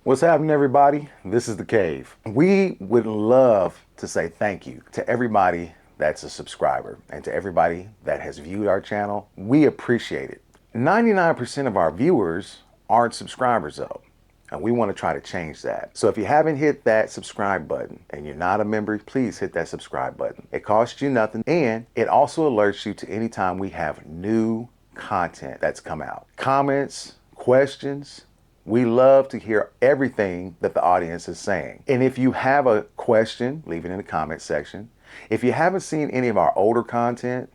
What's happening, everybody? This is The Cave. We would love to say thank you to everybody that's a subscriber and to everybody that has viewed our channel. We appreciate it. 99% of our viewers aren't subscribers though, and we want to try to change that. So if you haven't hit that subscribe button and you're not a member, please hit that subscribe button. It costs you nothing, and it also alerts you to any time we have new content that's come out. Comments, questions, we love to hear everything that the audience is saying. And if you have a question, leave it in the comment section. If you haven't seen any of our older content,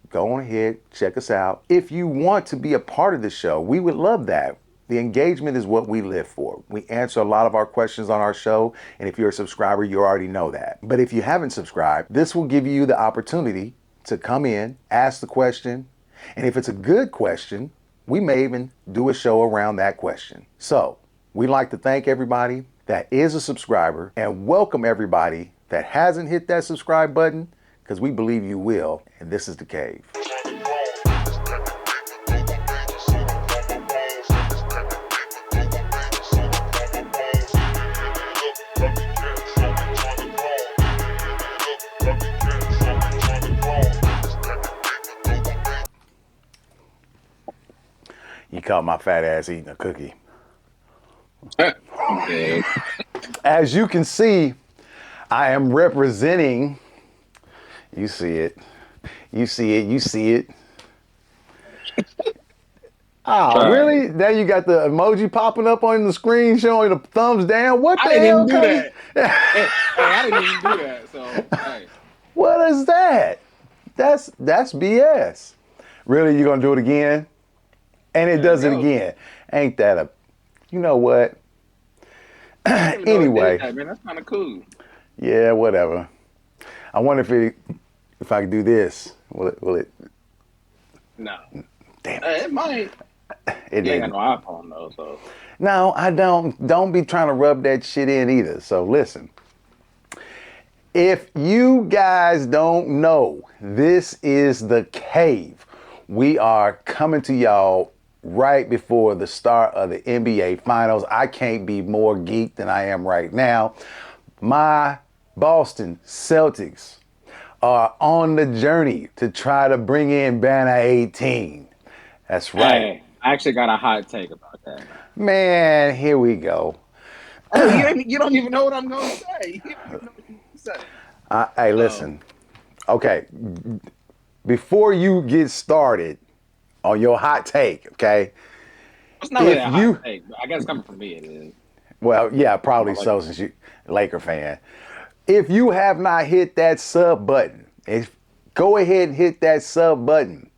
go on ahead, check us out. If you want to be a part of the show, we would love that. The engagement is what we live for. We answer a lot of our questions on our show, and if you're a subscriber, you already know that. But if you haven't subscribed, this will give you the opportunity to come in, ask the question, and if it's a good question, we may even do a show around that question. So we'd like to thank everybody that is a subscriber and welcome everybody that hasn't hit that subscribe button, because we believe you will. And this is The Cave. You caught my fat ass eating a cookie. As you can see, I am representing, you see it, you see it, you see it. Oh, really? Now you got the emoji popping up on the screen showing the thumbs down? What the hell? I didn't even do that. Hey, I didn't even do that, so, hey. What is that? That's BS. Really, you gonna do it again? And it does it again. Ain't that a, you know what? Anyway. That, man, that's kind of cool. Yeah, whatever. I wonder if I could do this. Will it? No. Damn it. It might. It You ain't got no iPhone though, so. No, I don't. Don't be trying to rub that shit in either. So listen. If you guys don't know, this is The Cave. We are coming to y'all right before the start of the NBA Finals. I can't be more geeked than I am right now. My Boston Celtics are on the journey to try to bring in Banner 18. That's right. Hey, I actually got a hot take about that. Man, here we go. Oh, you don't even know what I'm going to say. You don't even know what I'm going to say. Hey, listen. Okay. Before you get started on your hot take, okay? It's not really a hot take, but I guess coming from me, it is. Well, yeah, probably so, since you're a Laker fan. If you have not hit that sub button, go ahead and hit that sub button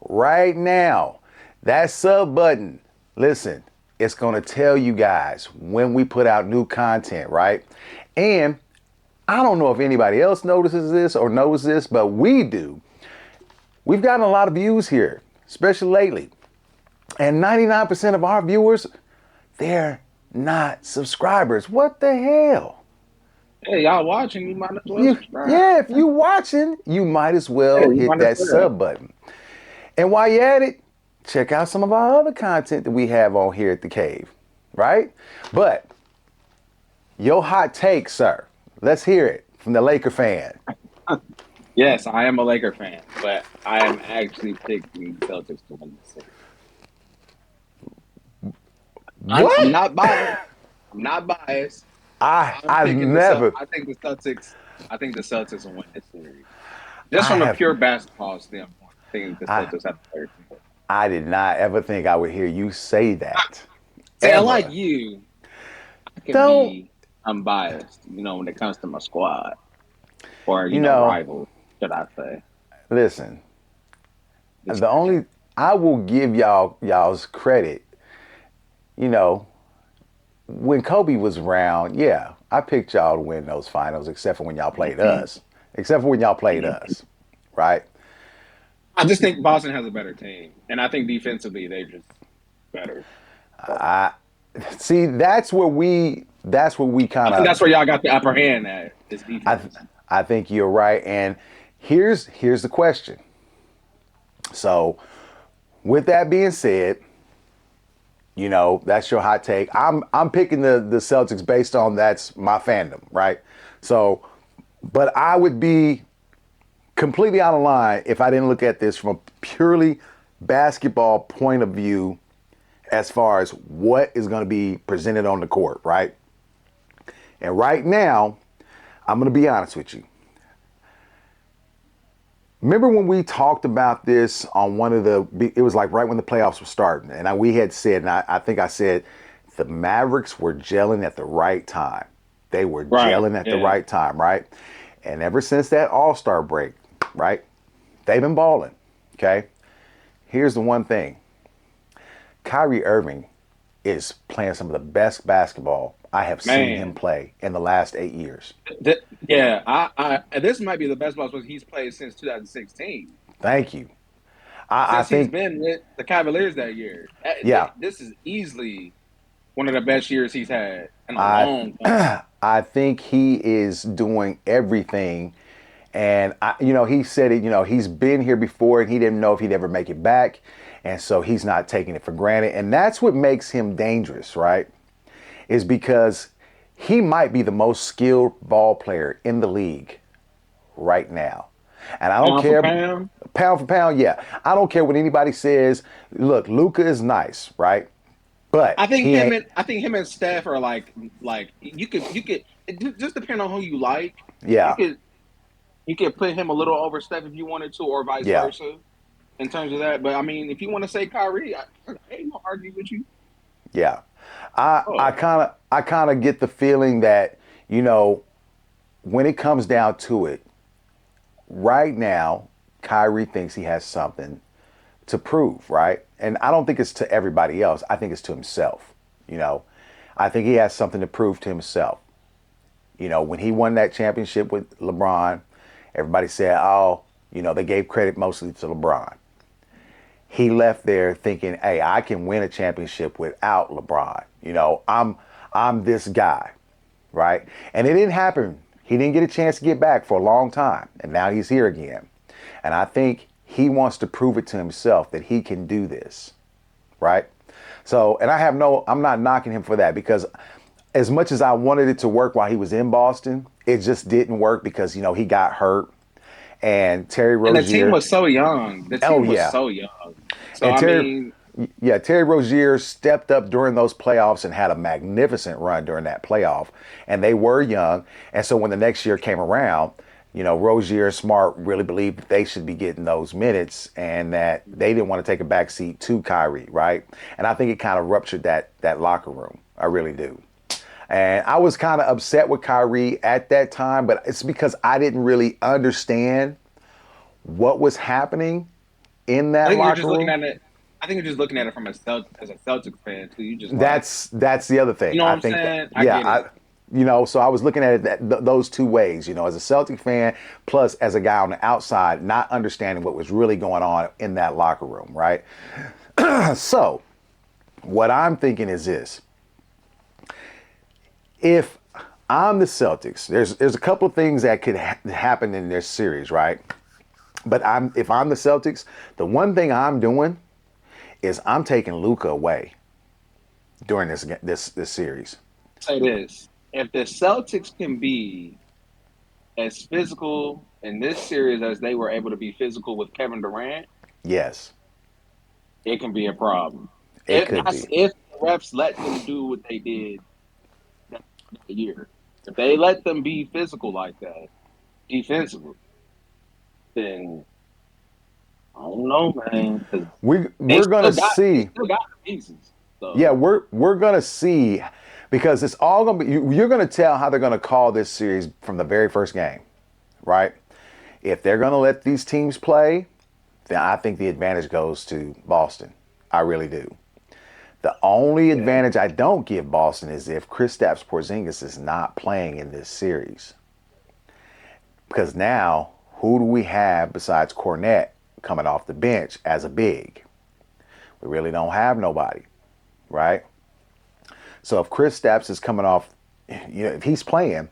right now. That sub button, listen, it's going to tell you guys when we put out new content, right? And I don't know if anybody else notices this or knows this, but we do. We've gotten a lot of views here, especially lately. And 99% of our viewers, they're not subscribers. What the hell? Hey, y'all watching, you might as well subscribe. Yeah, if you watching, you might as well hit that sub button. And while you're at it, check out some of our other content that we have on here at The Cave, right? But your hot take, sir. Let's hear it from the Laker fan. Yes, I am a Laker fan, but I am actually picking the Celtics to win the series. What? I'm not biased. I'm not biased. I never. I think the Celtics will win this series. Just from a pure basketball standpoint, I think the Celtics have a better team. I did not ever think I would hear you say that. See, I like you. I can be unbiased, when it comes to my squad. Or, rival, should I say. Listen, I will give y'all's credit, when Kobe was around, yeah, I picked y'all to win those finals, except for when y'all played us. Right? I just think Boston has a better team. And I think defensively, they're just better. See, that's where we kind of... That's where y'all got the upper hand at, is defense. I think you're right. And here's the question. So, with that being said, That's your hot take. I'm picking the Celtics based on that's my fandom, right? So, but I would be completely out of line if I didn't look at this from a purely basketball point of view as far as what is going to be presented on the court, right? And right now, I'm going to be honest with you. Remember when we talked about this on it was like right when the playoffs were starting, and we had said, and I think I said, the Mavericks were gelling at the right time. They were gelling at the right time, right? And ever since that All-Star break, right, they've been balling, okay? Here's the one thing. Kyrie Irving is playing some of the best basketball I have seen him play in the last 8 years. This might be the best basketball he's played since 2016. Thank you. I think he's been with the Cavaliers that year. Yeah. This is easily one of the best years he's had in a long time. I think he is doing everything. And, he said it, he's been here before and he didn't know if he'd ever make it back. And so he's not taking it for granted. And that's what makes him dangerous, right? Is because he might be the most skilled ball player in the league right now. And I don't care. Pound for pound, yeah. I don't care what anybody says. Look, Luka is nice, right? But I think him and Steph are like you could just depending on who you like. Yeah. You could put him a little over Steph if you wanted to, or vice versa, in terms of that. But I mean, if you want to say Kyrie, I ain't gonna argue with you. Yeah, I kind of get the feeling that when it comes down to it, right now, Kyrie thinks he has something to prove, right? And I don't think it's to everybody else. I think it's to himself. I think he has something to prove to himself. When he won that championship with LeBron, everybody said, oh, they gave credit mostly to LeBron. He left there thinking, hey, I can win a championship without LeBron. I'm this guy, right? And it didn't happen. He didn't get a chance to get back for a long time. And now he's here again. And I think he wants to prove it to himself that he can do this, right? So, and I'm not knocking him for that, because as much as I wanted it to work while he was in Boston, it just didn't work because, he got hurt. And Terry Rozier. And the team was so young. So young. So, Terry Rozier stepped up during those playoffs and had a magnificent run during that playoff. And they were young. And so when the next year came around, Rozier and Smart really believed that they should be getting those minutes and that they didn't want to take a backseat to Kyrie, right? And I think it kind of ruptured that locker room. I really do. And I was kind of upset with Kyrie at that time, but it's because I didn't really understand what was happening in that locker room. I think you're just looking at it from as a Celtics fan too. You just that's the other thing. You know what I'm saying? So I was looking at it those two ways. As a Celtic fan, plus as a guy on the outside, not understanding what was really going on in that locker room, right? So, what I'm thinking is this. If I'm the Celtics, there's a couple of things that could happen in this series, right? But if I'm the Celtics, the one thing I'm doing is I'm taking Luka away during this series. Say this: if the Celtics can be as physical in this series as they were able to be physical with Kevin Durant, yes, it can be a problem. If the refs let them do what they did that year, if they let them be physical like that, defensively, then I don't know, man. We're gonna see. Still got the pieces. So. Yeah, we're gonna see, because it's all gonna be. You're gonna tell how they're gonna call this series from the very first game, right? If they're gonna let these teams play, then I think the advantage goes to Boston. I really do. The only advantage I don't give Boston is if Kristaps Porzingis is not playing in this series, because now who do we have besides Kornet coming off the bench as a big? We really don't have nobody, right? So if Kristaps is coming off, if he's playing,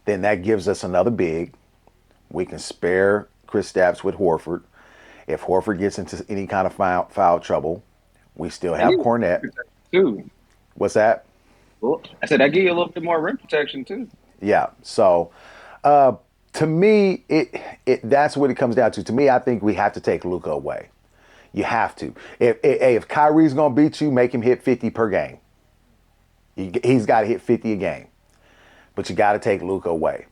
then that gives us another big. We can spare Kristaps with Horford. If Horford gets into any kind of foul trouble, We still And have you Cornette. too. What's that? Well, I said that give you a little bit more rim protection too. Yeah. So, uh, to me, it that's what it comes down to. To me, I think we have to take Luka away. You have to. If Kyrie's gonna beat you, make him hit 50 per game. He's got to hit 50 a game. But you got to take Luka away,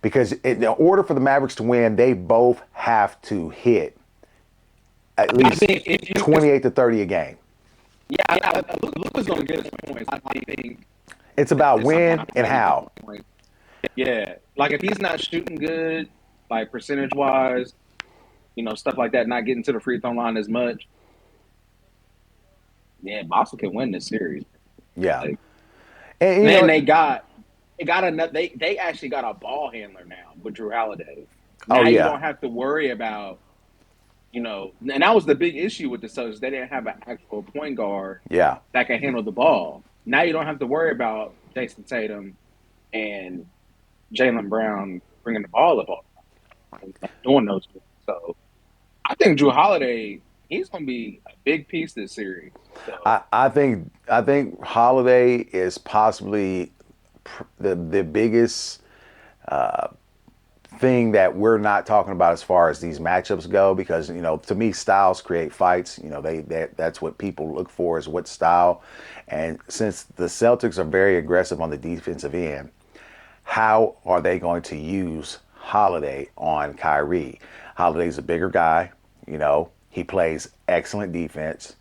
because in order for the Mavericks to win, they both have to hit at I least think if you 28 to 30 a game. yeah, Luka's gonna get his points. I think It's about it's something when like and how. points. Yeah, like if he's not shooting good, like percentage wise, stuff like that, not getting to the free throw line as much. Yeah, Boston can win this series. Yeah. Like, And then they got another. They actually got a ball handler now with Drew Holiday. oh Now you yeah. don't have to worry about and that was the big issue with the Celtics. They didn't have an actual point guard Yeah. that can handle the ball. Now you don't have to worry about Jason Tatum and Jaylen Brown bringing the ball up all the time, doing those things. So I think Drew Holiday, he's going to be a big piece this series. So I think Holiday is possibly the biggest thing that we're not talking about as far as these matchups go, because to me, styles create fights. That's what people look for, is what style. And since the Celtics are very aggressive on the defensive end, how are they going to use Holiday on Kyrie? Holiday's a bigger guy. He plays excellent defense,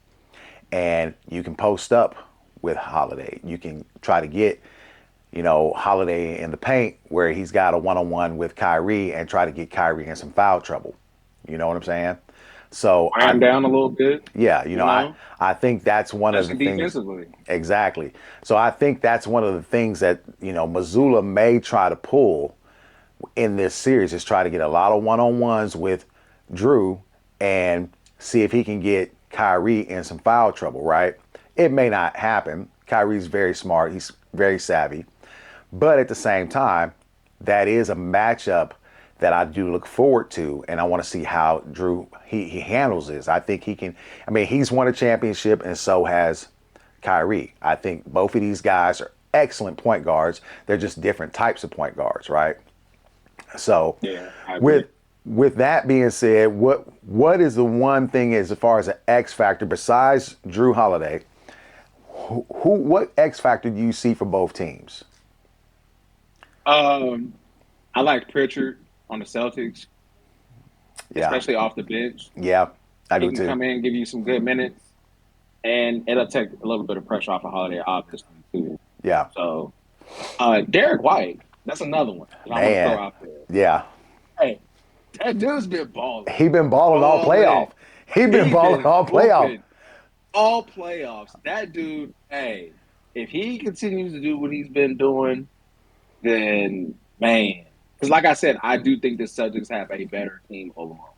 and you can post up with Holiday. You can try to get Holiday in the paint where he's got a one-on-one with Kyrie and try to get Kyrie in some foul trouble. You know what I'm saying? So wear him down a little bit, yeah, I think that's one of the especially things. defensively. Exactly. So I think that's one of the things that Mazzulla may try to pull in this series, is try to get a lot of one-on-ones with Drew and see if he can get Kyrie in some foul trouble, right? It may not happen. Kyrie's very smart. He's very savvy. But at the same time, that is a matchup that I do look forward to, and I want to see how Drew he handles this. I think he can. I mean, he's won a championship, and so has Kyrie. I think both of these guys are excellent point guards. They're just different types of point guards, right? So, Yeah, I agree. with that being said, what is the one thing as far as an X factor besides Drew Holiday? What X factor do you see for both teams? I like Pritchard on the Celtics, Yeah, especially off the bench. yeah, I He do can too. come in and give you some good minutes, and it'll take a little bit of pressure off of Holiday, obviously, too. Yeah, So, Derek White, that's another one that I'm going to throw man, out there. yeah. Hey, that dude's been balling. He been balling all Balling. playoff. He been He balling been all playoff. hooping all playoffs. That dude, hey, if he continues to do what he's been doing, then, man. Because like I said, I do think the Celtics have a better team overall.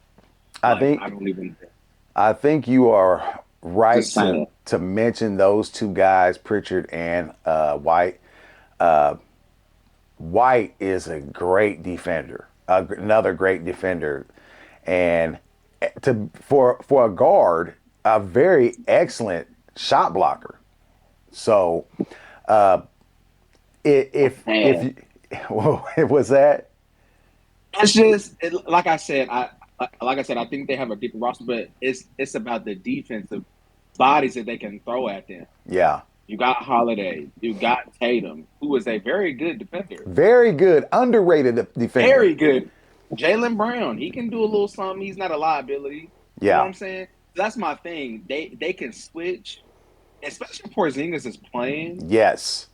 I Like, think I don't even think. I think you are right Just to saying. mention those two guys, Pritchard and White. White is a great defender, another great defender, and for a guard, a very excellent shot blocker. So, if Man. you, what was that? It's just like I said. I think they have a deeper roster, but it's about the defensive bodies that they can throw at them. Yeah, You got Holiday, you got Tatum, who is a very good defender, very good, underrated defender. very good. Jaylen Brown, he can do a little something. He's not a liability. You know what Yeah. I'm saying? That's my thing. They can switch, especially if Porzingis is playing. Yes.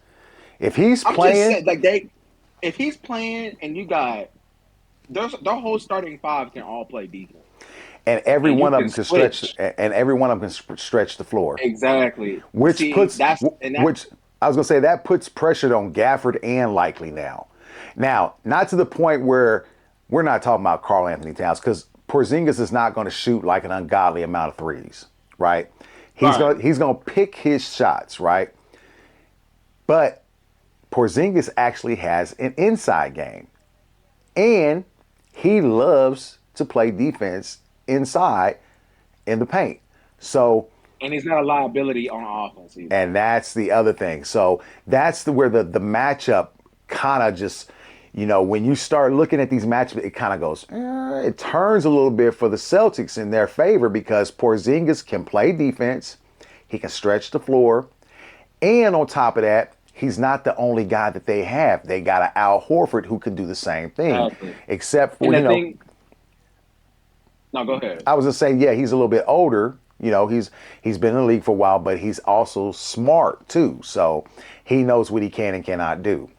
If he's I'm just playing, saying, if he's playing and you got their whole starting five can all play defense. and every And you one of can them can stretch, switch. and every one of them can stretch the floor, Exactly. which See, puts that's and that which I was gonna say that puts pressure on Gafford and Likely now. Now, not to the point where we're not talking about Karl Anthony Towns, because Porzingis is not going to shoot like an ungodly amount of threes, right? right. He's gonna pick his shots, right? But Porzingis actually has an inside game, and he loves to play defense inside in the paint. So And he's not a liability on offense either. And that's the other thing. So that's where the matchup kind of just, when you start looking at these matchups, it kind of goes, it turns a little bit for the Celtics in their favor because Porzingis can play defense, he can stretch the floor, and on top of that, he's not the only guy that they have. They got an Al Horford who can do the same thing, Exactly. except And for, the thing, no, go ahead. I was just saying, yeah, he's a little bit older. He's been in the league for a while, but he's also smart too. So he knows what he can and cannot do.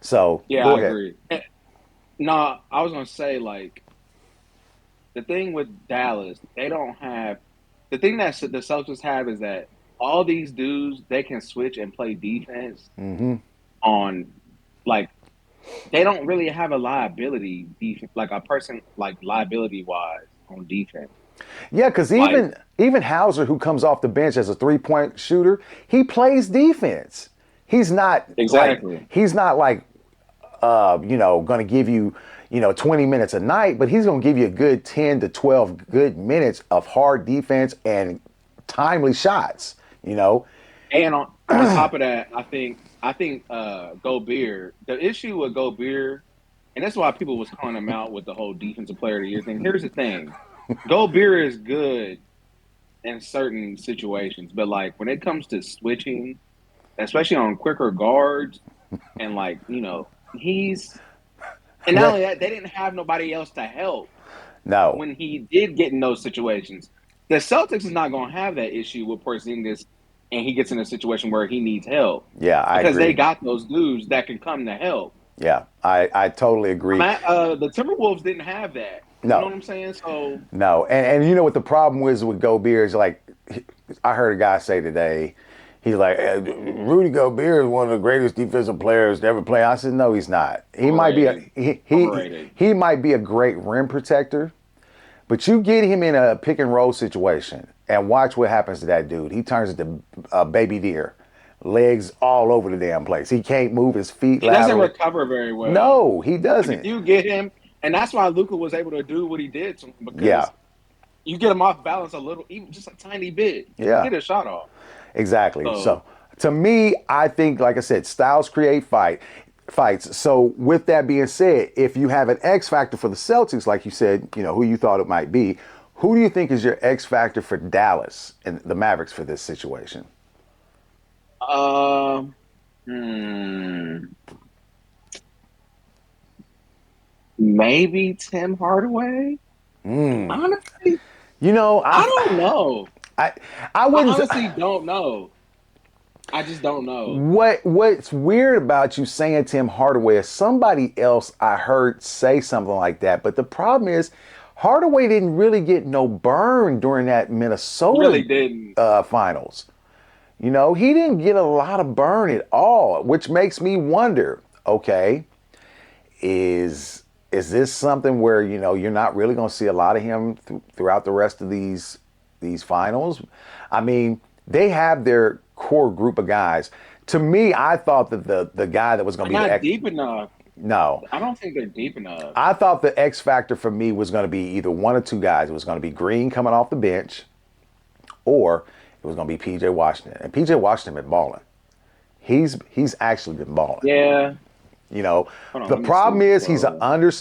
So Yeah, go I ahead. agree. No, I was gonna say like the thing with Dallas, they don't have the thing that the Celtics have is that all these dudes they can switch and play defense on like they don't really have a liability defense like a person like liability wise on defense. Yeah, because Like even Hauser, who comes off the bench as a 3-point shooter, he plays defense. He's not like exactly. he's not like going to give you 20 minutes a night, but he's going to give you a good 10 to 12 good minutes of hard defense and timely shots. You know. And on top of that, I think Gobert, the issue with Gobert, and that's why people was calling him out with the whole defensive player of the year thing. Here's the thing. Gobert is good in certain situations, but like when it comes to switching, especially on quicker guards, and like, he's and not That only that, they didn't have nobody else to help no. when he did get in those situations. The Celtics is not gonna have that issue with Porzingis and he gets in a situation where he needs help Yeah, I because they agree. got those dudes that can come to help. Yeah, I totally agree. The Timberwolves didn't have that. You know No, what I'm saying? So no, and you know what the problem was with Gobert is like I heard a guy say today. He's like, Rudy Gobert is one of the greatest defensive players to ever play. I said, no, he's not. He might be a overrated, he overrated. he might be a great rim protector, but you get him in a pick and roll situation and watch what happens to that dude. He turns into a baby deer, legs all over the damn place. He can't move his feet He doesn't laterally. recover very well. No, he Like if doesn't. you get him, and that's why Luka was able to do what he did to him Yeah, because you get him off balance a little, even just a tiny bit, he can yeah. get a shot off. Exactly. So So to me, I think, like I said, styles create fights. So with that being said, if you have an X factor for the Celtics, like you said, who you thought it might be, who do you think is your X factor for Dallas and the Mavericks for this situation? Um, hmm, maybe Tim Hardaway. Honestly, You know, I don't know. I, I I wouldn't. honestly don't know. I just don't know. What's weird about you saying Tim Hardaway is somebody else I heard say something like that, but the problem is Hardaway didn't really get no burn during that Really Minnesota didn't. finals. He didn't get a lot of burn at all, which makes me wonder, okay, is this something where, you're not really going to see a lot of him throughout the rest of these finals? I mean, they have their core group of guys. To me, I thought that the guy that was going They're to be the not X, deep enough. no, I don't think they're deep enough. I thought the X factor for me was going to be either one or two guys. It was going to be Green coming off the bench, or it was going to be PJ Washington. And PJ Washington been balling. He's actually been balling. Yeah. You know, Hold on. the Let me see. problem is Bro.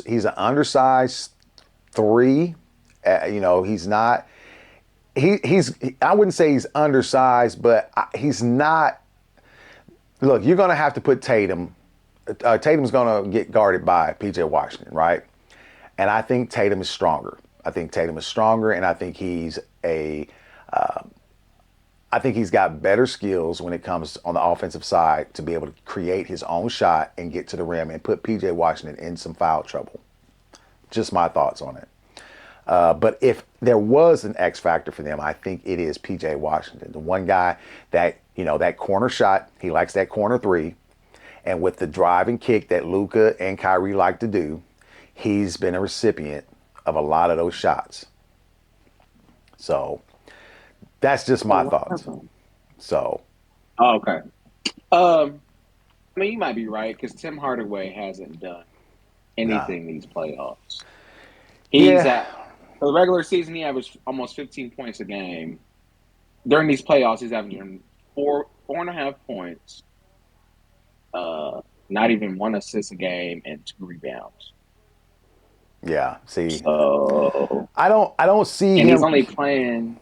he's an undersized three. He's not. I wouldn't say he's undersized, but he's not. Look, you're going to have to put Tatum. Tatum's going to get guarded by PJ Washington, right? And I think Tatum is stronger. I think Tatum is stronger, and I think I think he's got better skills when it comes on the offensive side to be able to create his own shot and get to the rim and put PJ Washington in some foul trouble. Just my thoughts on it. But if there was an X factor for them, I think it is PJ Washington, the one guy that, that corner shot, he likes that corner three. And with the drive and kick that Luka and Kyrie like to do, he's been a recipient of a lot of those shots. So that's just my What thoughts. happened? So, Oh, okay. Um, I mean, you might be right because Tim Hardaway hasn't done nah. anything these playoffs. He's Yeah. at for the regular season, he averaged almost 15 points a game. during these playoffs, he's averaging 4.5 points, not even 1 assist a game, and 2 rebounds. Yeah. See, So, I don't see and him. he's only playing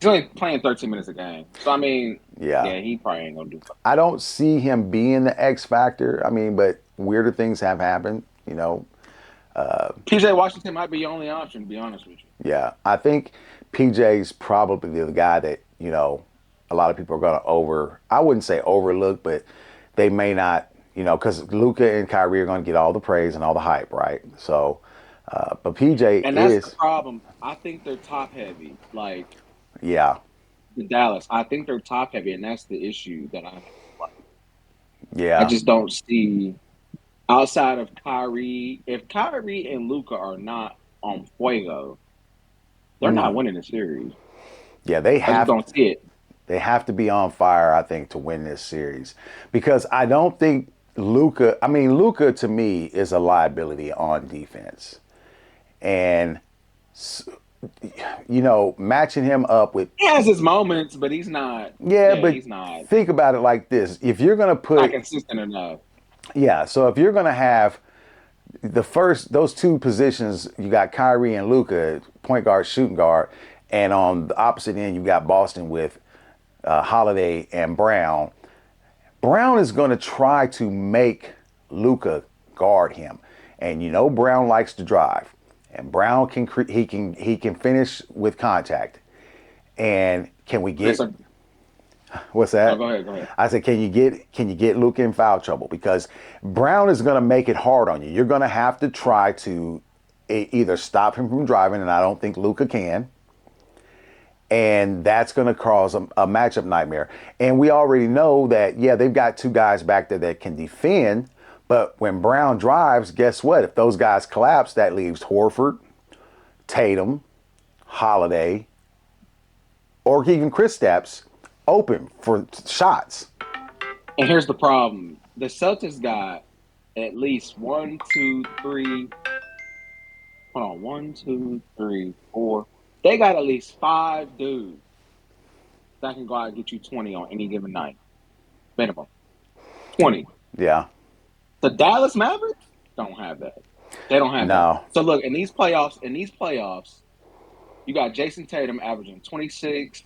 13 minutes a game. So I mean, Yeah. yeah, he probably ain't gonna do much. I don't see him being the X factor. I mean, but weirder things have happened, you know. PJ Washington might be your only option, to be honest with you. Yeah, I think PJ's probably the guy that, a lot of people are going to I wouldn't say overlook, but they may not, because Luka and Kyrie are going to get all the praise and all the hype, right? So, but PJ And that's the is, problem. I think they're top heavy, like yeah, the Dallas. I think they're top heavy, and that's the issue that I have. Like, I yeah, just don't see outside of Kyrie. If Kyrie and Luka are not on fuego, they're not winning the series. yeah, they I just have don't see it. they have to be on fire, I think, to win this series, because I don't think Luka. I mean, Luka to me is a liability on defense, and matching him up with. He has his moments, but he's not. Yeah, Yeah, but he's not think about it like this. If you're going to not put, consistent enough. yeah, so if you're going to have those two positions, you got Kyrie and Luka, point guard, shooting guard, and on the opposite end, you got Boston with Holiday and Brown. Brown is going to try to make Luka guard him. And Brown likes to drive. And Brown he can finish with contact. And can we Okay, get so what's no, that? go ahead, go ahead. I said, can you get Luka in foul trouble? Because Brown is going to make it hard on you. You're going to have to try to either stop him from driving, and I don't think Luka can. And that's going to cause a matchup nightmare. And we already know that, yeah, they've got two guys back there that can defend. But when Brown drives, guess what? If those guys collapse, that leaves Horford, Tatum, Holiday, or even Kristaps open for shots. And here's the problem: the Celtics got at least one, two, three. Hold on, 1, 2, 3, 4. They got at least 5 dudes that can go out and get you 20 on any given night, minimum 20. Yeah. The Dallas Mavericks don't have that. They don't have that. No. So look, in these playoffs, you got Jason Tatum averaging 26,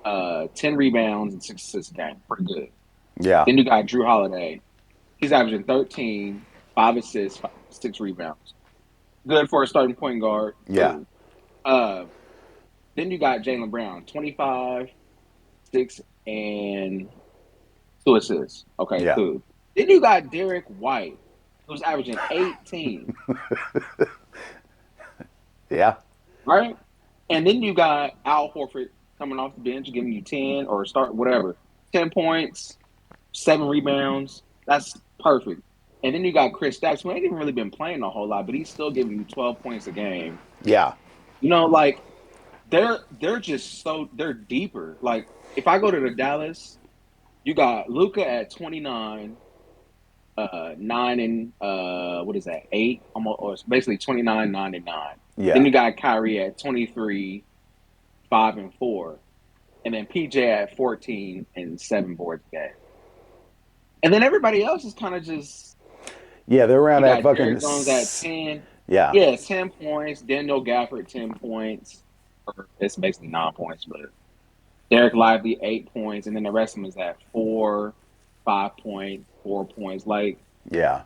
10 rebounds and 6 assists a game. Pretty good. Yeah. Then you got Drew Holiday. He's averaging 13, 5 assists, 6 rebounds. Good for a starting point guard. Yeah. Cool. Then you got Jaylen Brown, 25, 6, and 2 assists. Okay, Yeah. cool. Then you got Derek White, who's averaging 18, Yeah. right? And then you got Al Horford coming off the bench, giving you 10 or start whatever. 10 points, 7 rebounds. That's perfect. And then you got Kristaps, who ain't even really been playing a whole lot, but he's still giving you 12 points a game. Yeah. Like they're just they're deeper. Like if I go to the Dallas, you got Luka at 29, 9 and what is that? 8, almost, or it's basically 29, 9 and 9. Then Yeah. you got Kyrie at 23, 5 and 4, and then PJ at 14 and 7 boards a game. And then everybody else is kind of just Yeah. They're around you that got fucking. Derrick Jones at 10. Yeah. Yeah, 10 points. Daniel Gafford 10 points. Or it's basically 9 points, but Derek Lively 8 points, and then the rest of them is at 4, 5 points, 4 points. Like Yeah.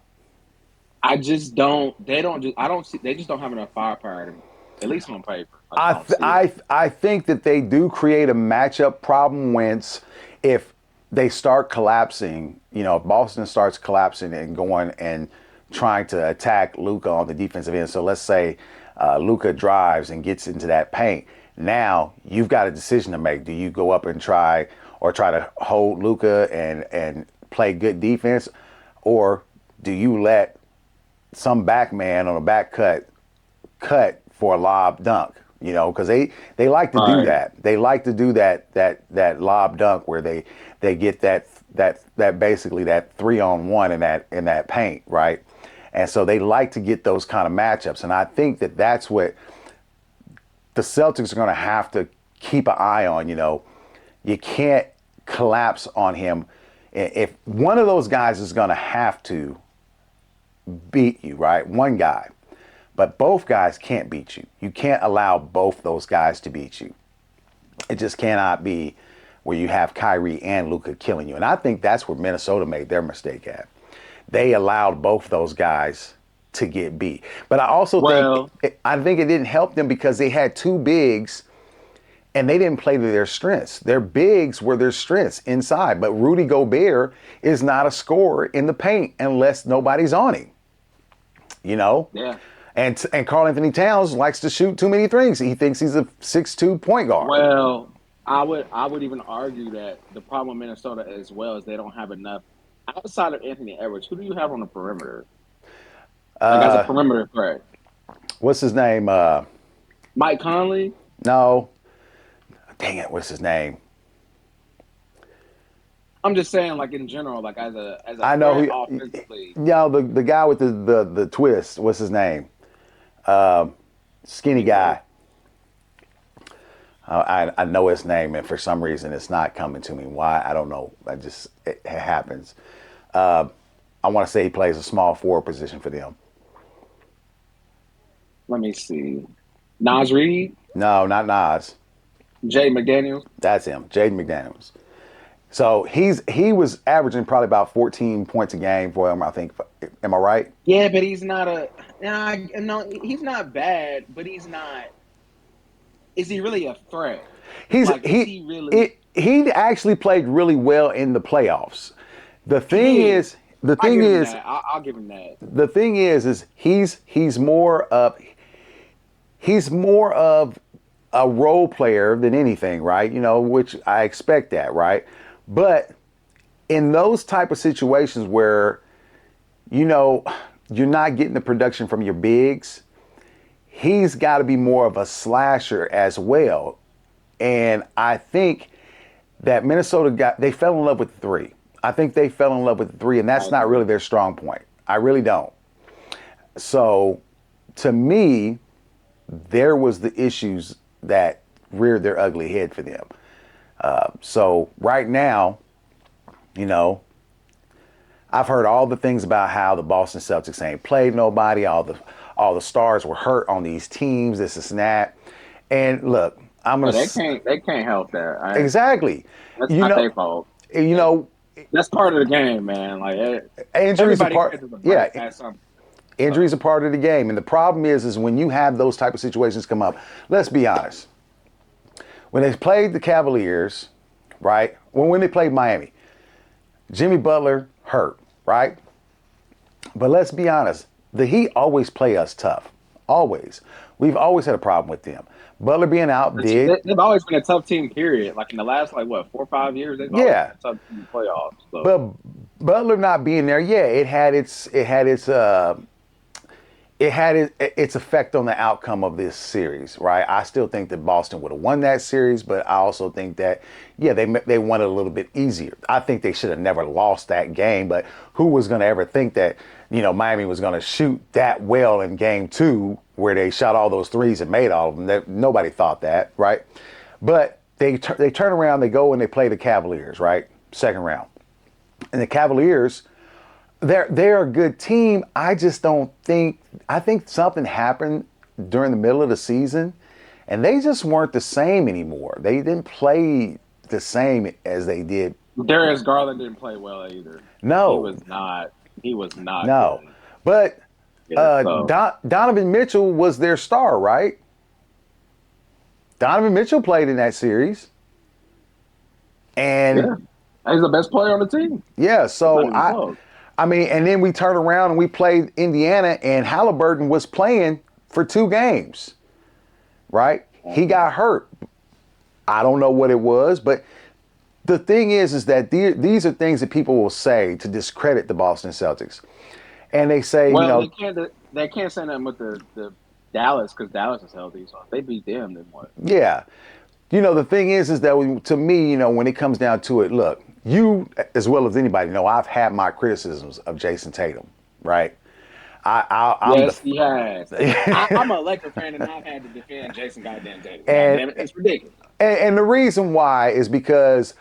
I just don't. They don't. I don't see. They just don't have enough firepower to, at least on paper. I just I don't th- see it. I think that they do create a matchup problem if they start collapsing. If Boston starts collapsing and going and trying to attack Luka on the defensive end. So let's say Luka drives and gets into that paint. Now you've got a decision to make. Do you go up and try to hold Luka and play good defense, or do you let some back man on a back cut for a lob dunk? Because they like to All do right. that. They like to do that lob dunk where they get that basically that 3-on-1 in that paint, right? And so they like to get those kind of matchups. And I think that that's what the Celtics are going to have to keep an eye on. You can't collapse on him. If one of those guys is going to have to beat you, right? One guy. But both guys can't beat you. You can't allow both those guys to beat you. It just cannot be where you have Kyrie and Luka killing you. And I think that's where Minnesota made their mistake at. They allowed both those guys to get beat. But I also think it didn't help them because they had two bigs and they didn't play to their strengths. Their bigs were their strengths inside. But Rudy Gobert is not a scorer in the paint unless nobody's on him. Yeah. And Karl Anthony Towns likes to shoot too many threes. He thinks he's a 6'2" point guard. Well, I would even argue that the problem with Minnesota as well is they don't have enough outside of Anthony Edwards. Who do you have on the perimeter? As a perimeter threat. What's his name? Mike Conley? No. Dang it, what's his name? I'm just saying, in general, as a I know threat offensively. The guy with the twist. What's his name? Skinny guy. I know his name, and for some reason it's not coming to me. Why? I don't know. It happens. I want to say he plays a small forward position for them. Let me see. Nas Reed? No, not Nas. Jay McDaniels? That's him, Jaden McDaniels. So he was averaging probably about 14 points a game for him, I think. Am I right? Yeah, but he's not no, he's not bad, but he's not. Is he really a threat? He actually played really well in the playoffs. The thing is, I'll give him that. The thing is he's more of a role player than anything, right? Which I expect that, right? But in those type of situations where, you're not getting the production from your bigs, he's got to be more of a slasher as well. And I think that Minnesota they fell in love with the three. I think they fell in love with the three, and that's not really their strong point. I really don't. So, to me, there was the issues that reared their ugly head for them. So right now, I've heard all the things about how the Boston Celtics ain't played nobody. All the stars were hurt on these teams. This is that. And look, they can't help that. Exactly. That's not their fault. That's part of the game, man. Injuries are part. Yeah. Injuries are part of the game. And the problem is when you have those type of situations come up, let's be honest. When they played the Cavaliers, right? When they played Miami, Jimmy Butler hurt, right? But let's be honest. The Heat always play us tough. Always. We've always had a problem with them. Butler being out they've always been a tough team, period. In the last 4 or 5 years, they've always been a tough team in the playoffs. So. But Butler not being there, it had its effect on the outcome of this series, right? I still think that Boston would have won that series, but I also think that, they won it a little bit easier. I think they should have never lost that game, but who was going to ever think that, Miami was going to shoot that well in game 2 where they shot all those threes and made all of them? Nobody thought that, right? But they turn around, they go and they play the Cavaliers, right? Second round. And the Cavaliers, they're a good team. I think something happened during the middle of the season, and they just weren't the same anymore. They didn't play the same as they did. Darius Garland didn't play well either. No. He was not. No. Good. But Donovan Mitchell was their star, right? Donovan Mitchell played in that series. And he's the best player on the team. Yeah, so and then we turned around and we played Indiana, and Halliburton was playing for 2 games, right? He got hurt. I don't know what it was, but the thing is that these are things that people will say to discredit the Boston Celtics. And they say, they can't say nothing with the Dallas because Dallas is healthy. So if they beat them, then what? Yeah. The thing is that to me, when it comes down to it, look, you, as well as anybody, I've had my criticisms of Jason Tatum, right? He has. I'm a Lakers fan, and I've had to defend Jason goddamn Tatum. And it's ridiculous. And the reason why is because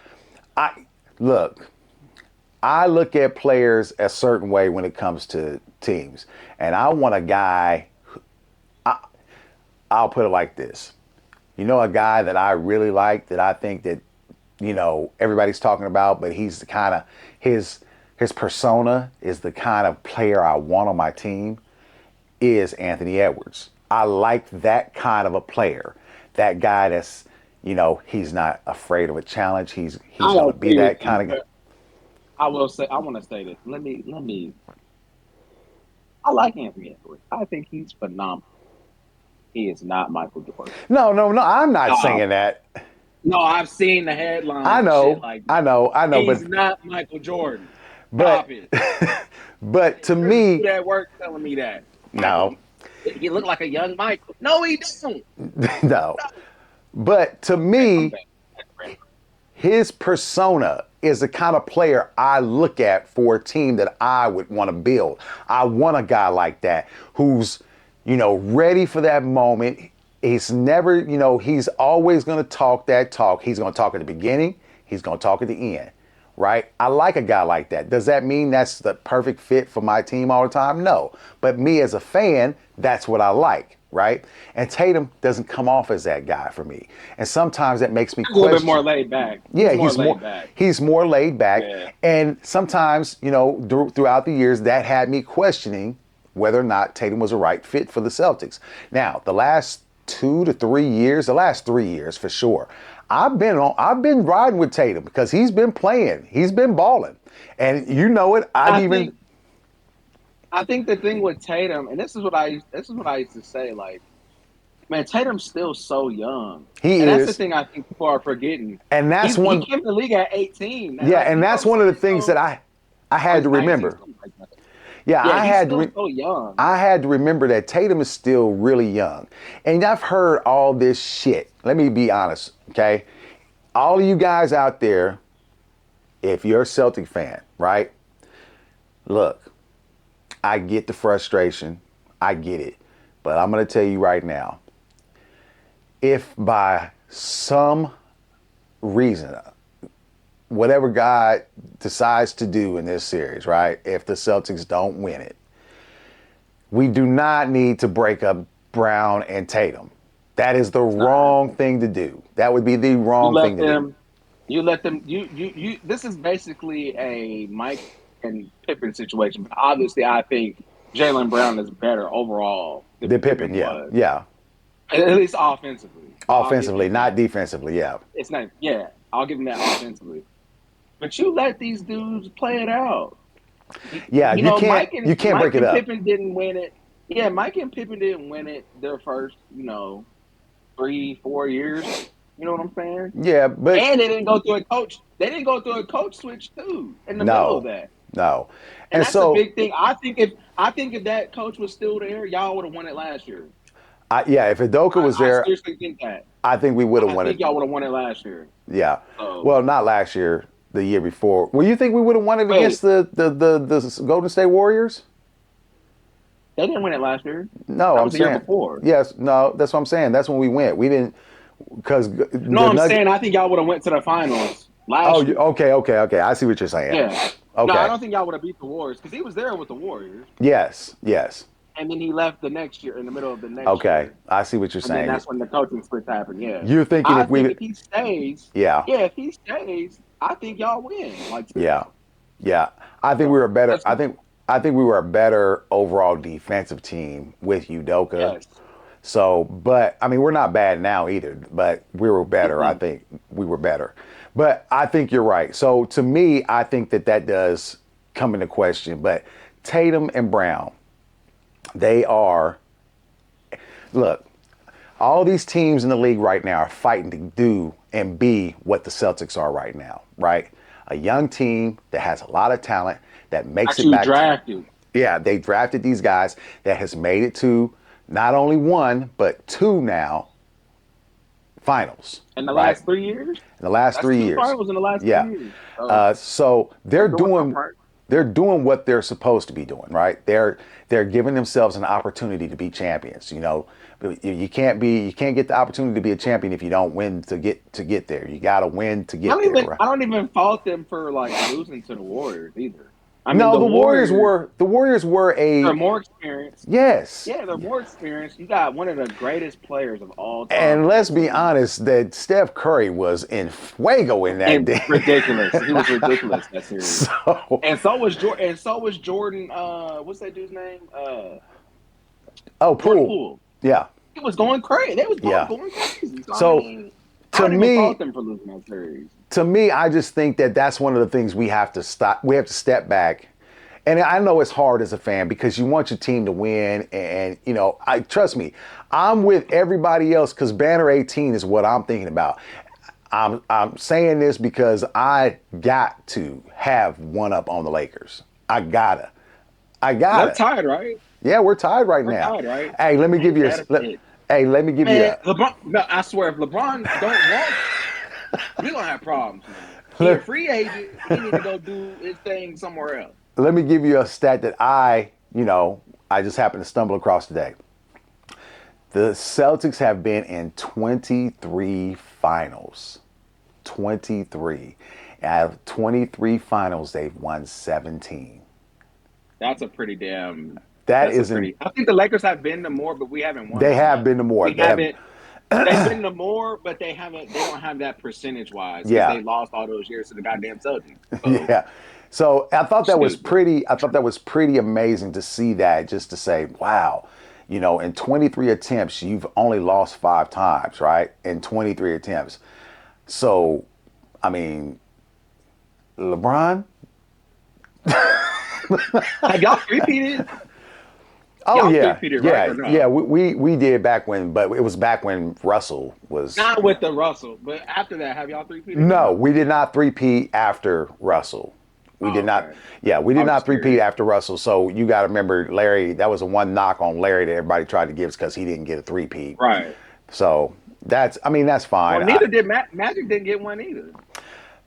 I look, I look at players a certain way when it comes to teams, and I want a guy. I'll put it like this. You know, a guy that I really like, that I think that, you know, everybody's talking about, but he's the kind of his persona is the kind of player I want on my team, is Anthony Edwards. I like that kind of a player. That guy that's, you know, he's not afraid of a challenge. He's going to be that kind of guy. I will say, I want to say this. Let me. I like Anthony Edwards. I think he's phenomenal. He is not Michael Jordan. No. I'm not saying that. No, I've seen the headlines. I know. And shit like that. I know. He's but not Michael Jordan. But Stop it. but to me, do that work telling me that. No. He looked like a young Michael. No, he don't. No. But to me, his persona is the kind of player I look at for a team that I would want to build. I want a guy like that who's, you know, ready for that moment. He's never, you know, he's always going to talk that talk. He's going to talk at the beginning. He's going to talk at the end, right? I like a guy like that. Does that mean that's the perfect fit for my team all the time? No. But me as a fan, that's what I like, right? And Tatum doesn't come off as that guy for me. And sometimes that makes me question. A little bit more laid back. Yeah, he's more laid back. Yeah. And sometimes, you know, throughout the years, that had me questioning whether or not Tatum was a right fit for the Celtics. Now, the last 2 to 3 years, the last 3 years for sure, I've been riding with Tatum because he's been playing, he's been balling, and you know it. I think the thing with Tatum, and this is what I used to say, like, man, Tatum's still so young. He and is. That's the thing I think people are forgetting. And that's he came to the league at 18. Yeah, like, and that's one of the things that I had to remember. Yeah, I had to. So young. I had to remember that Tatum is still really young, and I've heard all this shit. Let me be honest, okay? All of you guys out there, if you're a Celtic fan, right? Look, I get the frustration, I get it, but I'm gonna tell you right now, if by some reason, whatever God decides to do in this series, right? If the Celtics don't win it, we do not need to break up Brown and Tatum. That is the wrong thing to do. That would be the wrong thing to do. You let them. You. This is basically a Mike and Pippen situation. But obviously, I think Jaylen Brown is better overall than Pippen. Yeah. At least offensively. Offensively, not defensively. Yeah. It's not. Yeah, I'll give him that offensively. But you let these dudes play it out. Yeah, you can't break it up. Mike and Pippen didn't win it. Yeah, Mike and Pippen didn't win it their first, 3-4 years. You know what I'm saying? Yeah, but and they didn't go through a coach. They didn't go through a coach switch too in the middle of that. No, and that's a big thing. I think if that coach was still there, y'all would have won it last year. If Udoka was there, I seriously think that. I think we would have won it. I think y'all would have won it last year. Yeah. Well, not last year. The year before. Well, you think we would have won it against the Golden State Warriors? They didn't win it last year. No, I'm saying. The year before. Yes, no, that's what I'm saying. That's when we went. We didn't because. No, I'm saying I think y'all would have went to the finals last year. Okay. I see what you're saying. Yeah. Okay. No, I don't think y'all would have beat the Warriors because he was there with the Warriors. Yes. And then he left the next year in the middle of the next year. Okay, I see what you're saying. And that's when the coaching split happened. Yeah. You're thinking if he stays. Yeah. Yeah, if he stays, I think y'all win. Yeah. I think we were better. I think we were a better overall defensive team with Udoka. Yes. So, but I mean, we're not bad now either. But we were better. Mm-hmm. I think we were better. But I think you're right. So to me, I think that does come into question. But Tatum and Brown, they are. Look, all these teams in the league right now are fighting to do and be what the Celtics are right now, right? A young team that has a lot of talent that makes it back. Drafted. Yeah, they drafted these guys that has made it to not only one, but two now finals. In the last 3 years? In the last 3 years. Finals in the last 3 years. So they're they're doing what they're supposed to be doing, right? They're giving themselves an opportunity to be champions. You know, you can't get the opportunity to be a champion if you don't win to get there. You got to win to get there, right? I don't even fault them for like losing to the Warriors either. I mean, No, the Warriors the Warriors were are a more experienced. yes. Yeah, they're more experienced. You got one of the greatest players of all time And on let's that be team. honest, that Steph Curry was in fuego in that And day. ridiculous. He was ridiculous that series. So, And so was Jordan. And so was Jordan. What's that dude's name? oh, Jordan Poole. Poole. Yeah. He was going crazy. They was both Yeah. going crazy. So I So mean, I to don't even me, fault them for losing that series. I just think that that's one of the things we have to stop. We have to step back. And I know it's hard as a fan because you want your team to win. And, you know, trust me, I'm with everybody else because Banner 18 is what I'm thinking about. I'm saying this because I got to have one up on the Lakers. I gotta. They're tied, right? Yeah, we're tied right They're now. tied, right? Hey, let me give you That is it. hey, let me give you Man, a LeBron. No, I swear, if LeBron don't walk, we're gonna have problems, man. He a let, free agent. He need to go do his thing somewhere else. let me give you a stat that I just happened to stumble across today. The Celtics have been in 23 finals. 23. Out of 23 finals, they've won 17. That's a pretty damn. That That's a isn't. pretty. I think the Lakers have been to more, but we haven't won They as have much. been to more. We They have. haven't. They've been to more, but they haven't. They don't have that percentage wise because Yeah. they lost all those years to the goddamn Celtics. So, Yeah. So I thought that was stupid. pretty. I thought that was pretty amazing to see that. Just to say, wow, in 23 attempts, you've only lost 5 times, right? In 23 attempts. So, I mean, LeBron. Have y'all repeated? Oh Y'all yeah, three-peated, right, yeah, or no? yeah. We did back when, but it was back when Russell was. Not with the Russell, but after that, have y'all three-peated? No, we did not three-peat after Russell. We Oh, did not. okay. Yeah, we I did was not just three-peat curious. after Russell. So you got to remember, Larry. That was the one knock on Larry that everybody tried to give us because he didn't get a three-peat. Right. So that's. I mean, that's fine. Well, neither did Magic. Didn't get one either.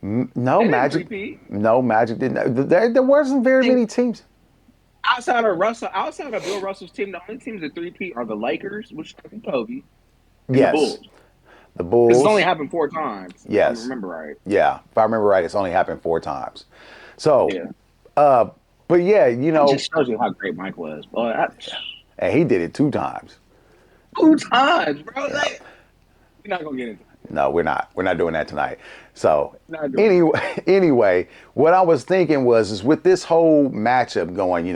No They didn't Magic. three-peat. No Magic didn't. There wasn't very many teams. Outside of Russell, outside of Bill Russell's team, the only teams that three-peat are the Lakers, which I think Kobe, and the Yes, Bulls. the Because it's only Bulls. happened 4 times, if I Yes. remember right. Yeah, if I remember right, it's only happened 4 times. So, Yeah. but yeah, That just shows you how great Mike was. Boy, and he did it 2 times. 2 times, bro. Yeah. Like, we're not gonna get into that. No, we're not. We're not doing that tonight. So Not doing that. anyway, what I was thinking is with this whole matchup going,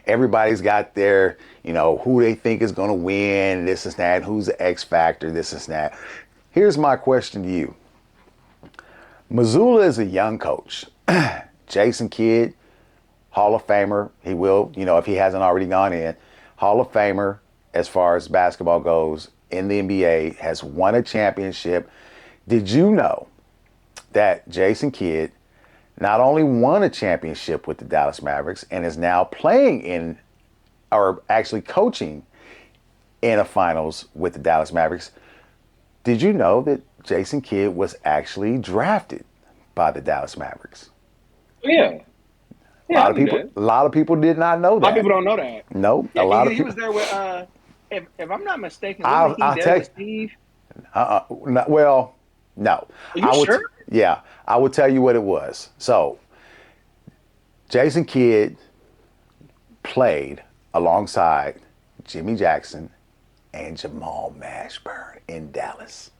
everybody's got their, who they think is going to win, this and that, who's the X factor, this and that. Here's my question to you. Missoula is a young coach. Jason Kidd, Hall of Famer. He will, if he hasn't already gone in, Hall of Famer as far as basketball goes in the NBA, has won a championship. Did you know that Jason Kidd not only won a championship with the Dallas Mavericks and is now playing in, or actually coaching in a finals with the Dallas Mavericks? Did you know that Jason Kidd was actually drafted by the Dallas Mavericks? Yeah. Yeah, A lot of people did not know a lot of that. people don't know that. No, Yeah, a lot of he people. was there with if I'm not mistaken, I'll, wasn't he I'll there tell with Steve? well, no. Are you sure? Yeah, I will tell you what it was. So, Jason Kidd played alongside Jimmy Jackson and Jamal Mashburn in Dallas.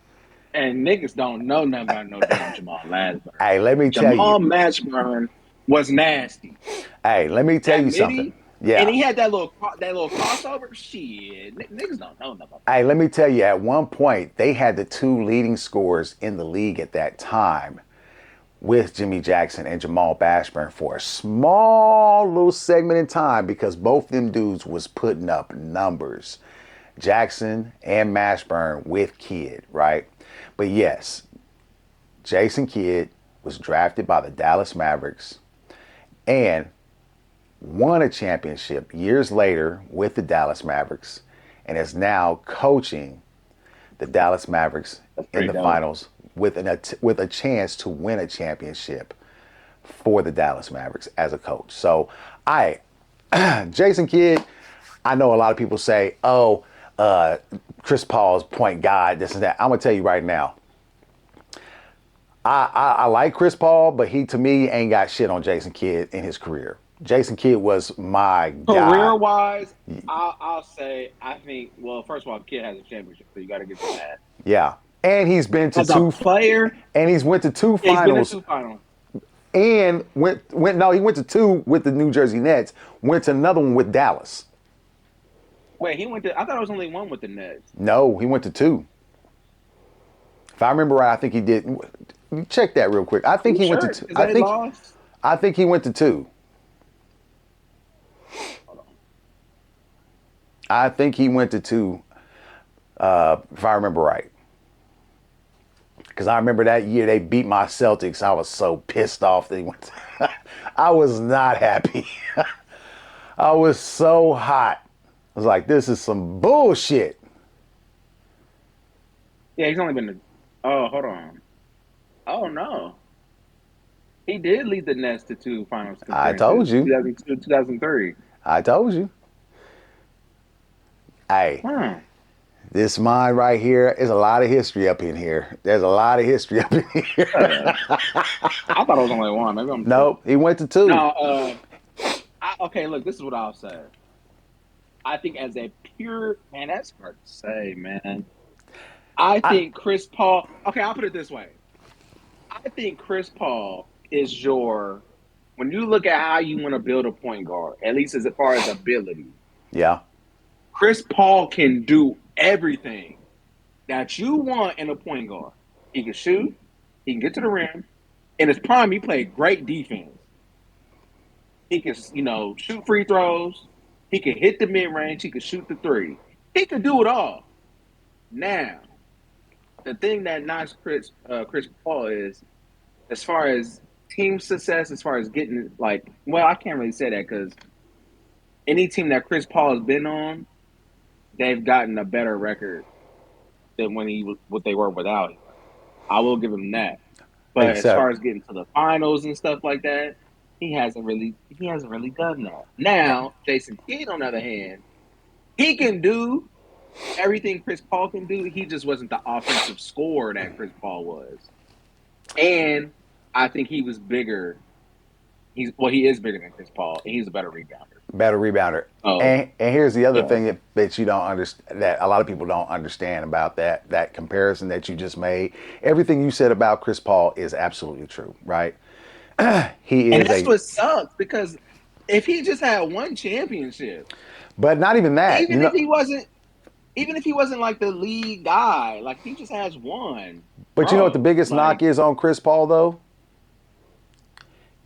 And niggas don't know nothing about no damn Jamal Mashburn. Hey, let me tell Jamal you. Mashburn was nasty. Hey, let me tell That you midi, something. Yeah. and he had that little crossover. Shit, niggas don't know nothing about that. Hey, let me tell you, at one point, they had the 2 leading scorers in the league at that time with Jimmy Jackson and Jamal Mashburn for a small little segment in time because both them dudes was putting up numbers. Jackson and Mashburn with Kidd, right? But yes, Jason Kidd was drafted by the Dallas Mavericks and won a championship years later with the Dallas Mavericks and is now coaching the Dallas Mavericks in the finals with a chance to win a championship for the Dallas Mavericks as a coach. So Jason Kidd, I know a lot of people say, oh, Chris Paul's point guard, this and that. I'm going to tell you right now, I like Chris Paul, but he, to me, ain't got shit on Jason Kidd in his career. Jason Kidd was my guy. Career-wise, I'll say, I think, well, first of all, Kidd has a championship, so you got to get to that. Yeah. And he's been to As a player, and he's went to two he's finals. been to 2 finals. And he went to 2 with the New Jersey Nets, went to another one with Dallas. Wait, I thought it was only 1 with the Nets. No, he went to 2. If I remember right, I think he did. Check that real quick. I think he went to 2. I think he went to 2. Hold on. I think he went to 2, if I remember right. Because I remember that year they beat my Celtics. I was so pissed off that he went to, I was not happy. I was so hot. I was like, this is some bullshit. Yeah, he's only been to, oh, hold on. Oh, no. He did lead the Nets to 2 finals. I told you. 2002, 2003. I told you. Hey, this mine right here is a lot of history up in here. There's a lot of history up in here. I thought it was only 1. Maybe I'm Nope, he went to 2. No, okay, look, this is what I'll say. I think as a pure, man, that's hard to say, man. I think Chris Paul, okay, I'll put it this way. I think Chris Paul is when you look at how you want to build a point guard, at least as far as ability. Yeah. Chris Paul can do everything that you want in a point guard. He can shoot, he can get to the rim. In his prime, he played great defense. He can, shoot free throws. He can hit the mid-range. He can shoot the 3. He can do it all. Now, the thing that knocks Chris Paul is, as far as team success, as far as getting, I can't really say that because any team that Chris Paul has been on, they've gotten a better record than what they were without him. I will give him that. But as far as getting to the finals and stuff like that, he hasn't really done that. Now, Jason Kidd, on the other hand, he can do everything Chris Paul can do. He just wasn't the offensive scorer that Chris Paul was. And I think he was bigger. He is bigger than Chris Paul, and he's a better rebounder. Oh. And here's the other thing that you don't understand, that a lot of people don't understand about that comparison that you just made. Everything you said about Chris Paul is absolutely true, right? That's what sucks, because if he just had 1 championship, but not even that, even if he wasn't like the lead guy, like he just has 1. But you know what the biggest knock is on Chris Paul though?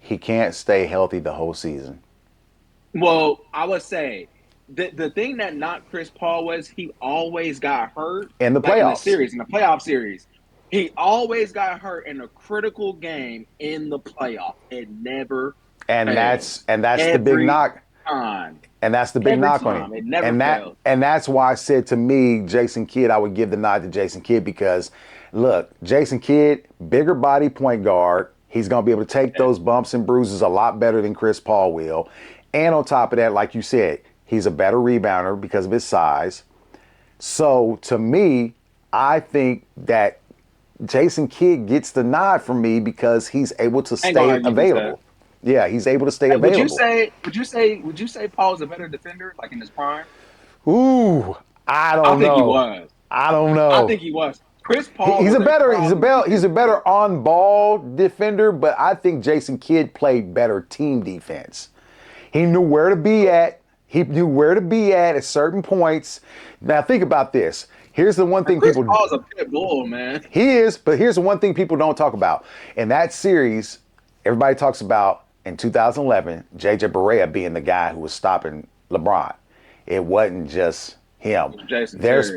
He can't stay healthy the whole season. Well, I would say the thing that knocked Chris Paul was he always got hurt in the playoffs. In the playoff series. He always got hurt in a critical game in the playoff. It never failed. That's the big knock. And that's the big knock on him. It never failed. And that's why I said, to me, Jason Kidd, I would give the nod to Jason Kidd, because look, Jason Kidd, bigger body point guard. He's going to be able to take those bumps and bruises a lot better than Chris Paul will. And on top of that, like you said, he's a better rebounder because of his size. So to me, I think that Jason Kidd gets the nod from me because he's able to stay available. Yeah, he's able to stay available. Would you say Paul's a better defender, like in his prime? Ooh, I don't know. I think he was. I don't know. I think he was. Chris Paul. He's a better on ball defender, but I think Jason Kidd played better team defense. He knew where to be at. He knew where to be at certain points. Now think about this. Here's the one thing Chris Paul's a pit bull, man. He is, but here's the one thing people don't talk about. In that series, everybody talks about in 2011, J.J. Barea being the guy who was stopping LeBron. It wasn't just him. There's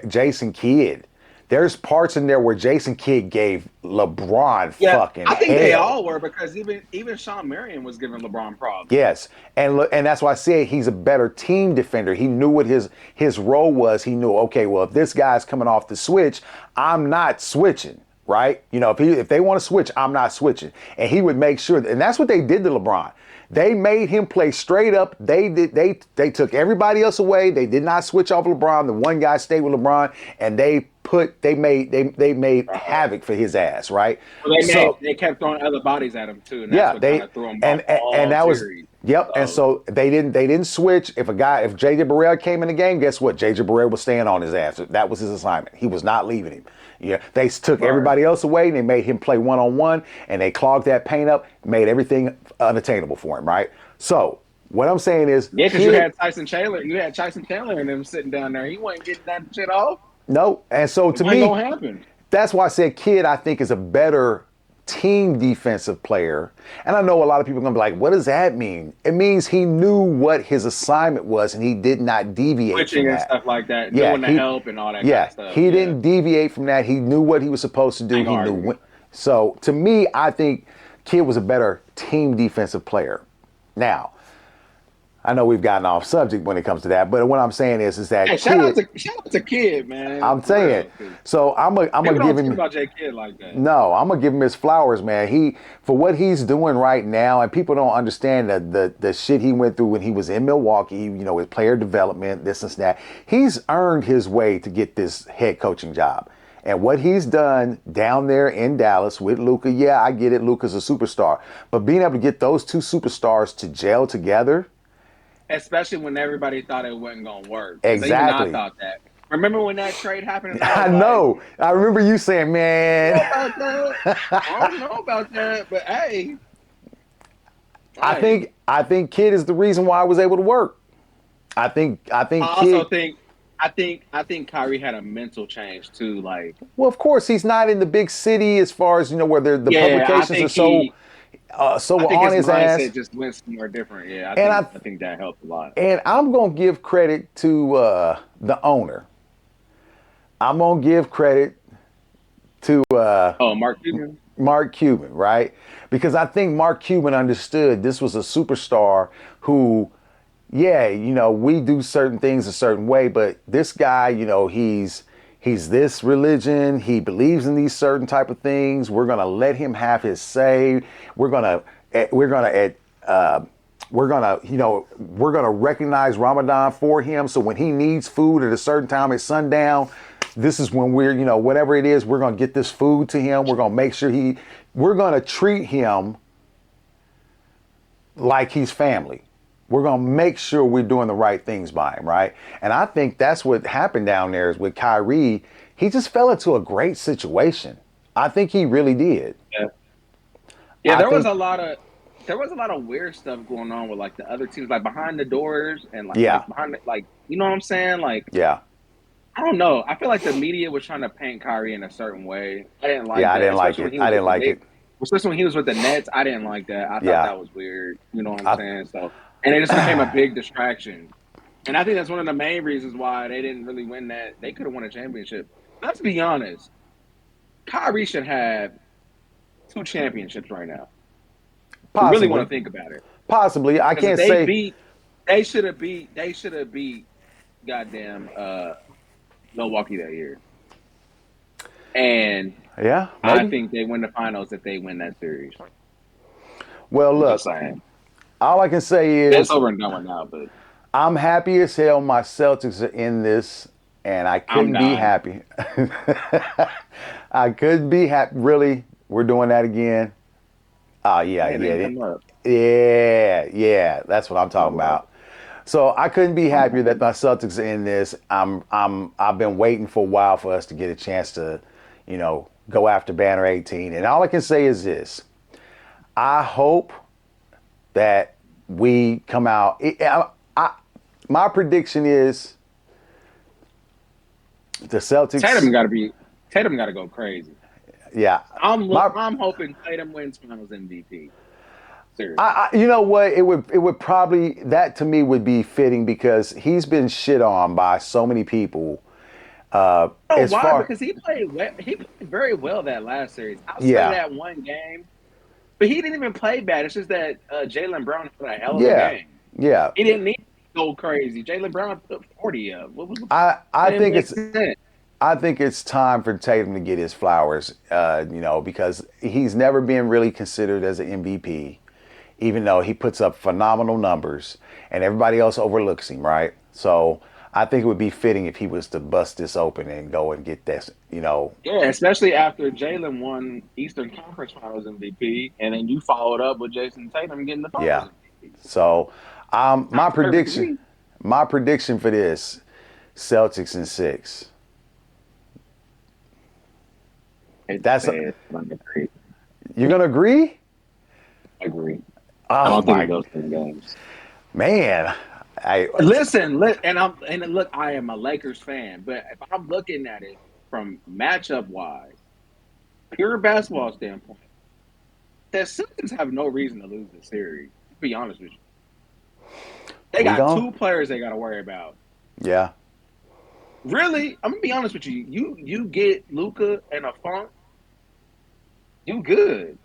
Jason Kidd. There's parts in there where Jason Kidd gave LeBron fucking hell. I think they all were, because even Sean Marion was giving LeBron problems. Yes, and that's why I said he's a better team defender. He knew what his role was. He knew, okay, well, if this guy's coming off the switch, I'm not switching. right? You know, if they want to switch, I'm not switching. And he would make sure, and that's what they did to LeBron. They made him play straight up. They took everybody else away. They did not switch off LeBron. The one guy stayed with LeBron, and they made havoc for his ass, right? Well, they kept throwing other bodies at him too, and that's what kind of threw him off and that series. Yep. And so they didn't switch. If JJ Barea came in the game, guess what? JJ Barea was staying on his ass. That was his assignment. He was not leaving him. Yeah. They took everybody else away and they made him play one-on-one, and they clogged that paint up, made everything unattainable for him, right? So what I'm saying is, because you had Tyson Chandler and them sitting down there. He wasn't getting that shit off. No. And so to me, gonna happen. That's why I said Kidd, I think, is a better team defensive player. And I know a lot of people are going to be like, what does that mean? It means he knew what his assignment was and he did not deviate Switching from and that. stuff like that, doing the help and all that kind of stuff. He didn't deviate from that. He knew what he was supposed to do. He knew when. So to me, I think Kidd was a better team defensive player. Now, I know we've gotten off subject when it comes to that, but what I'm saying is that shout out to Kidd, man. I'm saying. So I'm gonna give him about J Kidd like that. No, I'm gonna give him his flowers, man. For what he's doing right now, and people don't understand the shit he went through when he was in Milwaukee. You know, with player development, this and that. He's earned his way to get this head coaching job. And what he's done down there in Dallas with Luka, yeah, I get it. Luka's a superstar, but being able to get those two superstars to gel together. Especially when everybody thought it wasn't going to work. Exactly. Even I thought that. Remember when that trade happened? I know. I remember you saying, man. I don't know about that, but hey. I think Kidd is the reason why I was able to work. I think Kyrie had a mental change too. Like, well, of course, he's not in the big city as far as, you know, where the publications are so on his ass. It just went somewhere different. Yeah, I think that helped a lot. And I'm gonna give credit to the owner. I'm gonna give credit to Mark Cuban. Mark Cuban, right? Because I think Mark Cuban understood this was a superstar who, yeah, you know, we do certain things a certain way, but this guy, you know, he's this religion. He believes in these certain type of things. We're gonna let him have his say. We're gonna recognize Ramadan for him. So when he needs food at a certain time at sundown, this is when we're, you know, whatever it is, we're gonna get this food to him. We're gonna make sure we're gonna treat him like he's family. We're going to make sure we're doing the right things by him, right? And I think that's what happened down there is with Kyrie. He just fell into a great situation. I think he really did. Yeah, there was a lot of weird stuff going on with like the other teams, like behind the doors and like behind the, like, you know what I'm saying? Like, yeah. I don't know. I feel like the media was trying to paint Kyrie in a certain way. I didn't like that. I didn't like it. Especially when he was with the Nets, I didn't like that. I thought that was weird. You know what I'm saying? So. And it just became a big distraction. And I think that's one of the main reasons why they didn't really win that. They could have won a championship. Let's be honest. Kyrie should have 2 championships right now. Possibly. I really want to think about it. Possibly. I can't say. They should have beat goddamn Milwaukee that year. And yeah, I think they win the finals if they win that series. Well, look. All I can say is it's over and done with now, but I'm happy as hell my Celtics are in this, and I couldn't be happy. I couldn't be happy. Really, we're doing that again. Oh yeah. That's what I'm talking about. So I couldn't be happier that my Celtics are in this. I've been waiting for a while for us to get a chance to, you know, go after Banner 18, and all I can say is this: I hope that we come out. My prediction is the Celtics. Tatum got to go crazy. Yeah, I'm hoping Tatum wins Finals MVP. Seriously. You know what? It would probably, that to me would be fitting because he's been shit on by so many people. Because he played very well that last series. Outside that one game. But he didn't even play bad. It's just that Jaylen Brown had a hell of a game. Yeah. He didn't need to go crazy. Jaylen Brown put 40 up. What was I think it's I think it's time for Tatum to get his flowers, because he's never been really considered as an MVP, even though he puts up phenomenal numbers and everybody else overlooks him, right? So I think it would be fitting if he was to bust this open and go and get this, Yeah, especially after Jaylen won Eastern Conference Finals MVP, and then you followed up with Jason Tatum getting the yeah. Finals MVP. So my Sounds perfect to prediction, me. my prediction for this, Celtics in 6. Hate to That's say it, but I agree. You're gonna agree? I agree. I Oh don't think it my goes to the games. man, I Listen, and look, I am a Lakers fan, but if I'm looking at it from matchup wise, pure basketball standpoint, the Celtics have no reason to lose this series. To be honest with you, they we got going two players they got to worry about. yeah, Really, I'm gonna be honest with you. You get Luka and a funk, you good.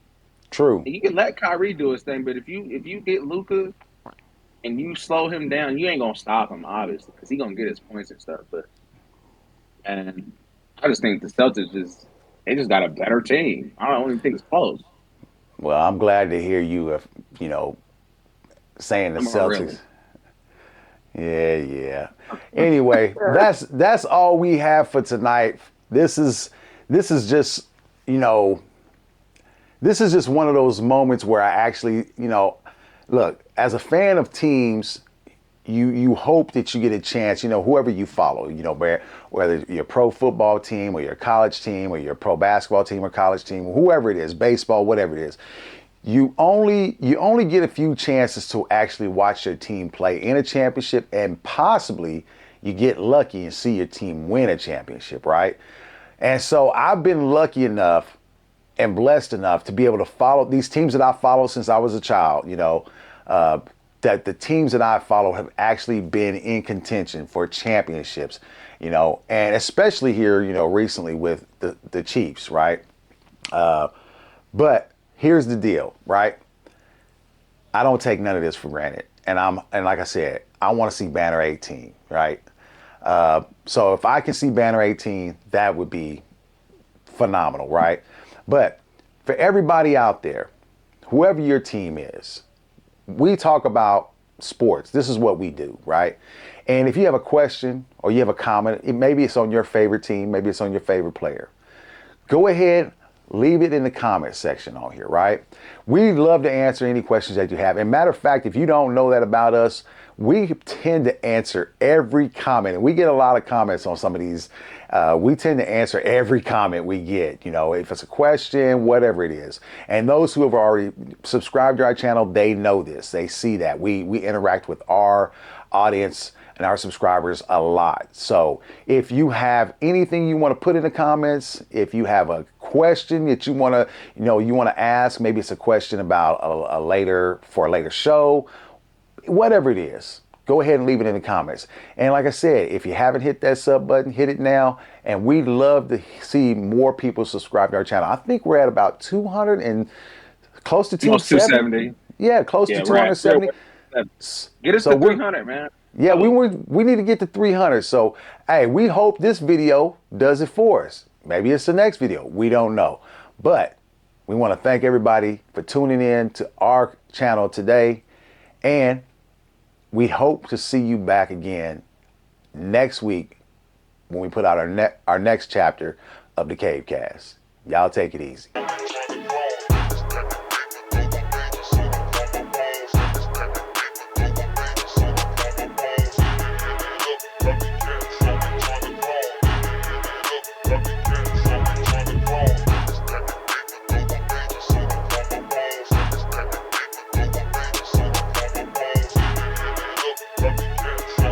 true. You can let Kyrie do his thing, but if you get Luka and you slow him down, you ain't gonna stop him obviously because he gonna get his points and stuff. But and I just think the Celtics just got a better team. I don't even think it's close. Well, I'm glad to hear you, saying the I'm a Celtics. realist. Yeah. Anyway, that's all we have for tonight. This is just, you know, this is just one of those moments where I actually, look, as a fan of teams, you hope that you get a chance, whoever you follow, whether you're a pro football team or your college team or your pro basketball team or college team, whoever it is, baseball, whatever it is, you only get a few chances to actually watch your team play in a championship, and possibly you get lucky and see your team win a championship, right? And so I've been lucky enough and blessed enough to be able to follow these teams that I followed since I was a child, that the teams that I follow have actually been in contention for championships, and especially here, recently with the Chiefs, right? But here's the deal, right? I don't take none of this for granted. And like I said, I want to see Banner 18, right? So if I can see Banner 18, that would be phenomenal, right? But for everybody out there, whoever your team is, we talk about sports. This is what we do, right? And if you have a question or you have a comment, maybe it's on your favorite team, maybe it's on your favorite player, go ahead, leave it in the comment section on here, right? We'd love to answer any questions that you have. And matter of fact, if you don't know that about us, we tend to answer every comment. And we get a lot of comments on some of these. We tend to answer every comment we get, if it's a question, whatever it is. And those who have already subscribed to our channel, they know this. They see that. We interact with our audience and our subscribers a lot. So if you have anything you want to put in the comments, if you have a question that you want to ask, maybe it's a question about a later show, whatever it is, go ahead and leave it in the comments. And like I said, if you haven't hit that sub button, hit it now. And we'd love to see more people subscribe to our channel. I think we're at about 200 and close to 270. Yeah, close to 270. Get us So to 300, man. yeah, we need to get to 300. So, hey, we hope this video does it for us. Maybe it's the next video. We don't know. But we want to thank everybody for tuning in to our channel today. And we hope to see you back again next week when we put out our next chapter of the Cave Cast. Y'all take it easy.